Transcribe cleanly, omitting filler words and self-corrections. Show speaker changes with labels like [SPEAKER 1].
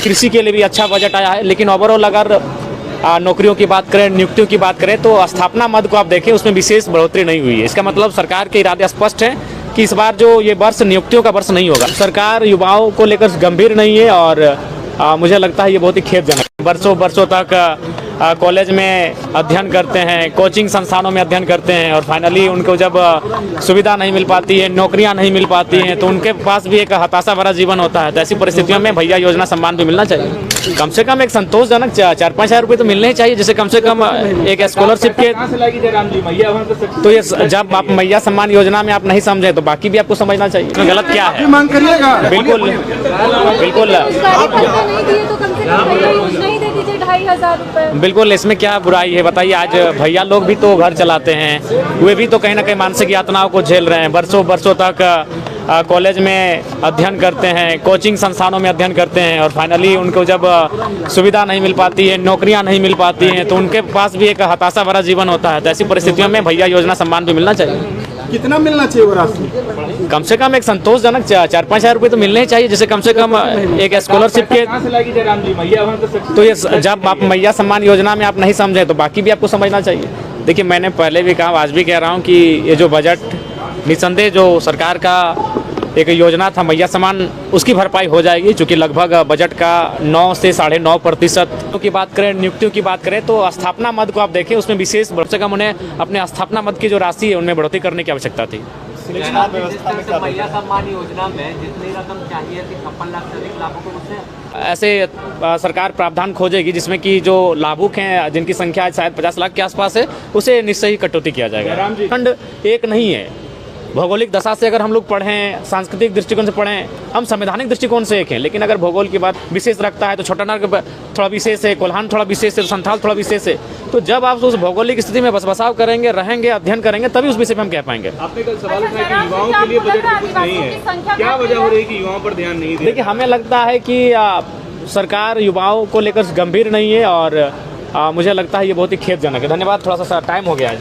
[SPEAKER 1] कृषि के लिए भी अच्छा बजट आया है, लेकिन ओवरऑल अगर नौकरियों की बात करें, नियुक्तियों की बात करें तो स्थापना मद को आप देखें, उसमें विशेष बढ़ोतरी नहीं हुई है। इसका मतलब सरकार के इरादे स्पष्ट हैं कि इस बार जो ये वर्ष नियुक्तियों का वर्ष नहीं होगा। सरकार युवाओं को लेकर गंभीर नहीं है और मुझे लगता है ये बहुत ही खेदजनक है। बरसों बरसों तक कॉलेज में अध्ययन करते हैं, कोचिंग संस्थानों में अध्ययन करते हैं और फाइनली उनको जब सुविधा नहीं मिल पाती है, नौकरियां नहीं मिल पाती हैं, तो उनके पास भी एक हताशा भरा जीवन होता है। तो ऐसी परिस्थितियों में भैया योजना सम्मान भी मिलना चाहिए। कम से कम एक संतोषजनक 4-5 हज़ार रुपये तो मिलने ही चाहिए, जैसे कम से कम एक स्कॉलरशिप के। तो ये जब आप मैया सम्मान योजना में आप नहीं समझे तो बाकी भी आपको समझना चाहिए। गलत क्या है?
[SPEAKER 2] मांग करिएगा।
[SPEAKER 1] बिल्कुल बिल्कुल बिल्कुल, इसमें क्या बुराई है बताइए। आज भैया लोग भी तो घर चलाते हैं, वे भी तो कहीं ना कहीं मानसिक यातनाओं को झेल रहे हैं। बरसों बरसों तक कॉलेज में अध्ययन करते हैं, कोचिंग संस्थानों में अध्ययन करते हैं और फाइनली उनको जब सुविधा नहीं मिल पाती है, नौकरियां नहीं मिल पाती हैं, तो उनके पास भी एक हताशा भरा जीवन होता है। तो ऐसी परिस्थितियों में भैया योजना सम्मान भी मिलना चाहिए।
[SPEAKER 2] कितना मिलना चाहिए वो राशि?
[SPEAKER 1] कम से कम एक संतोषजनक 4-5 हज़ार रुपये तो मिलने ही चाहिए, जैसे कम से कम एक स्कॉलरशिप के। तो ये जब आप मैया सम्मान योजना में आप नहीं समझे तो बाकी भी आपको समझना चाहिए। देखिए, मैंने पहले भी कहा, आज भी कह रहा हूँ कि ये जो बजट निसंदेह जो सरकार का एक योजना था मैया सम्मान, उसकी भरपाई हो जाएगी, चूँकि लगभग बजट का 9 से 9.5% की बात करें, नियुक्तियों की बात करें तो स्थापना मद को आप देखें, उसमें विशेष कम से कम उन्हें अपने स्थापना मद की जो राशि है उनमें बढ़ोतरी करने की आवश्यकता थी।
[SPEAKER 3] मैया सम्मान योजना में जितनी रकम चाहिए थी 56 लाख से अधिक लाभुकों से
[SPEAKER 1] ऐसे सरकार प्रावधान खोजेगी जिसमें कि जो लाभुक हैं, जिनकी संख्या शायद 50 लाख के आसपास है, उसे निश्चय ही कटौती किया जाएगा। खंड एक नहीं है, भौगोलिक दशा से अगर हम लोग पढ़ें, सांस्कृतिक दृष्टिकोण से पढ़ें, हम संवैधानिक दृष्टिकोण से एक हैं, लेकिन अगर भूगोल की बात विशेष रखता है तो छोटानागपुर थोड़ा विशेष है, कोल्हान थोड़ा विशेष है, संथाल थोड़ा विशेष है। तो जब आप उस भौगोलिक स्थिति में बसबसाव करेंगे, रहेंगे, अध्ययन करेंगे, तभी उस विषय में हम कह पाएंगे।
[SPEAKER 4] आपने कल सवाल उठाया कि युवाओं के लिए बजट में कुछ नहीं है, क्या वजह हो रही है कि युवाओं पर ध्यान नहीं दे?
[SPEAKER 1] देखिए, हमें लगता है कि सरकार युवाओं को लेकर गंभीर नहीं है और मुझे लगता है ये बहुत ही खेदजनक है। धन्यवाद, थोड़ा सा टाइम हो गया है।